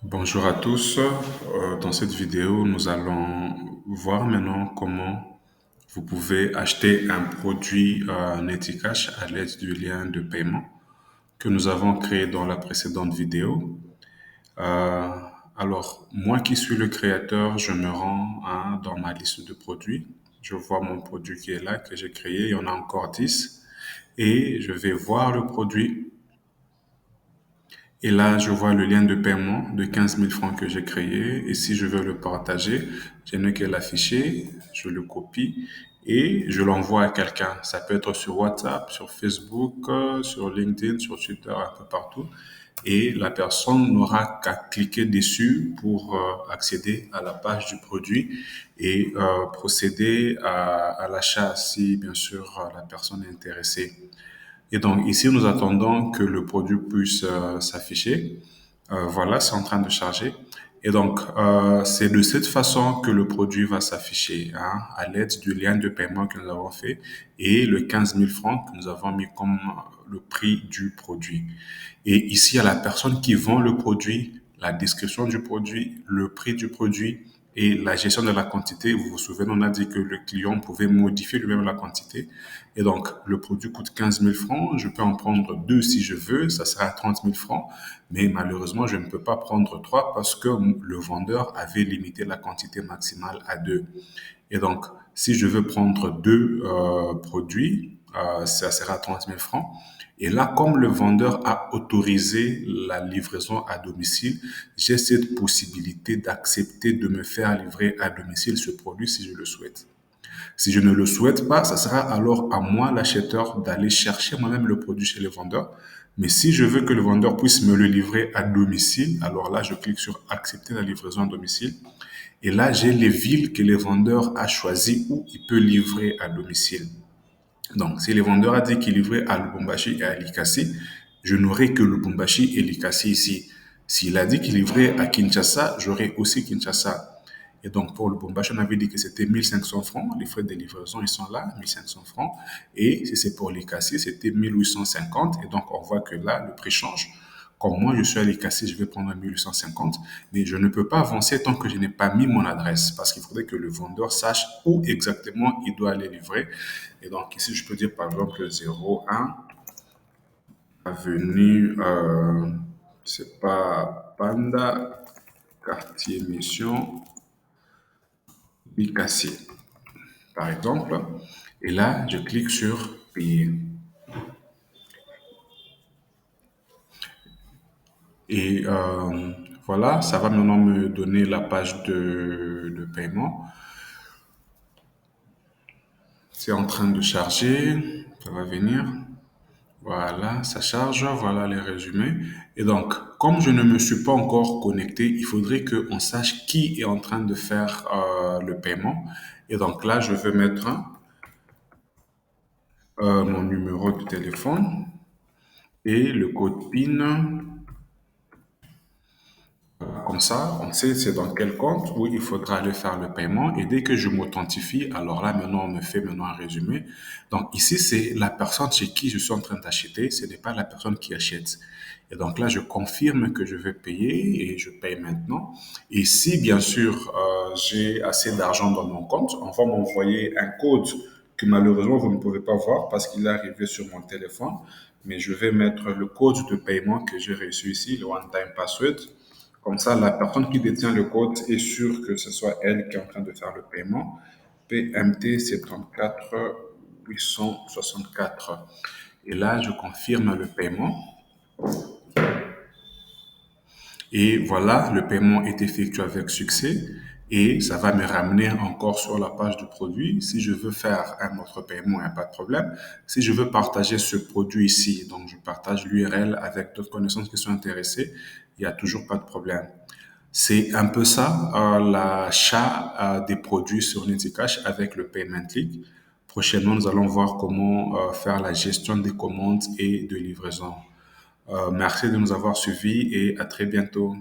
Bonjour à tous. Dans cette vidéo, nous allons voir maintenant comment vous pouvez acheter un produit Neticash à l'aide du lien de paiement que nous avons créé dans la précédente vidéo. Euh, alors, moi qui suis le créateur, je me rends dans ma liste de produits. Je vois mon produit qui est là, que j'ai créé. Il y en a encore 10. Et je vais voir le produit. Et là, je vois le lien de paiement de 15 000 francs que j'ai créé. Et si je veux le partager, je n'ai qu'à l'afficher, je le copie et je l'envoie à quelqu'un. Ça peut être sur WhatsApp, sur Facebook, sur LinkedIn, sur Twitter, un peu partout. Et la personne n'aura qu'à cliquer dessus pour accéder à la page du produit et procéder à l'achat si, bien sûr, la personne est intéressée. Et donc ici, nous attendons que le produit puisse s'afficher. Voilà, c'est en train de charger. Et donc, c'est de cette façon que le produit va s'afficher, à l'aide du lien de paiement que nous avons fait et le 15 000 francs que nous avons mis comme le prix du produit. Et ici, il y a la personne qui vend le produit, la description du produit, le prix du produit et la gestion de la quantité. Vous vous souvenez, on a dit que le client pouvait modifier lui-même la quantité. Et donc, le produit coûte 15 000 francs. Je peux en prendre deux si je veux. Ça sera 30 000 francs. Mais malheureusement, je ne peux pas prendre trois parce que le vendeur avait limité la quantité maximale à deux. Et donc, si je veux prendre deux produits, ça sera 30 000 francs. Et là, comme le vendeur a autorisé la livraison à domicile, j'ai cette possibilité d'accepter de me faire livrer à domicile ce produit si je le souhaite. Si je ne le souhaite pas, ça sera alors à moi, l'acheteur, d'aller chercher moi-même le produit chez le vendeur. Mais si je veux que le vendeur puisse me le livrer à domicile, alors là, je clique sur accepter la livraison à domicile. Et là, j'ai les villes que le vendeur a choisies où il peut livrer à domicile. Donc, si le vendeur a dit qu'il livrait à Lubumbashi et à Likasi, je n'aurai que Lubumbashi et Likasi ici. S'il a dit qu'il livrait à Kinshasa, j'aurai aussi Kinshasa. Et donc, pour Lubumbashi, on avait dit que c'était 1500 francs. Les frais de livraison, ils sont là, 1500 francs. Et si c'est pour Likasi, c'était 1850. Et donc, on voit que là, le prix change. Comme moi, je suis allé casser, je vais prendre 1850, mais je ne peux pas avancer tant que je n'ai pas mis mon adresse parce qu'il faudrait que le vendeur sache où exactement il doit aller livrer. Et donc, ici, je peux dire par exemple 01 avenue, c'est pas Panda, quartier Mission, Bicassi, par exemple. Et là, je clique sur payer. Et voilà, ça va maintenant me donner la page de paiement. C'est en train de charger, ça va venir. Voilà, ça charge, voilà les résumés. Et donc, comme je ne me suis pas encore connecté, il faudrait qu'on sache qui est en train de faire le paiement. Et donc là, je vais mettre mon numéro de téléphone et le code PIN. Comme ça, on sait c'est dans quel compte où il faudra aller faire le paiement. Et dès que je m'authentifie, alors là, maintenant, on me fait maintenant un résumé. Donc ici, c'est la personne chez qui je suis en train d'acheter. Ce n'est pas la personne qui achète. Et donc là, je confirme que je vais payer et je paye maintenant. Et si, bien sûr, j'ai assez d'argent dans mon compte, on va m'envoyer un code que malheureusement, vous ne pouvez pas voir parce qu'il est arrivé sur mon téléphone. Mais je vais mettre le code de paiement que j'ai reçu ici, le one-time password. Comme ça, la personne qui détient le code est sûre que ce soit elle qui est en train de faire le paiement. PMT 74 864. Et là, je confirme le paiement. Et voilà, le paiement est effectué avec succès. Et ça va me ramener encore sur la page du produit. Si je veux faire un autre paiement, il n'y a pas de problème. Si je veux partager ce produit ici, donc je partage l'URL avec d'autres connaissances qui sont intéressées, il n'y a toujours pas de problème. C'est un peu ça, l'achat des produits sur Neticash avec le Payment Link. Prochainement, nous allons voir comment faire la gestion des commandes et de livraison. Merci de nous avoir suivis et à très bientôt.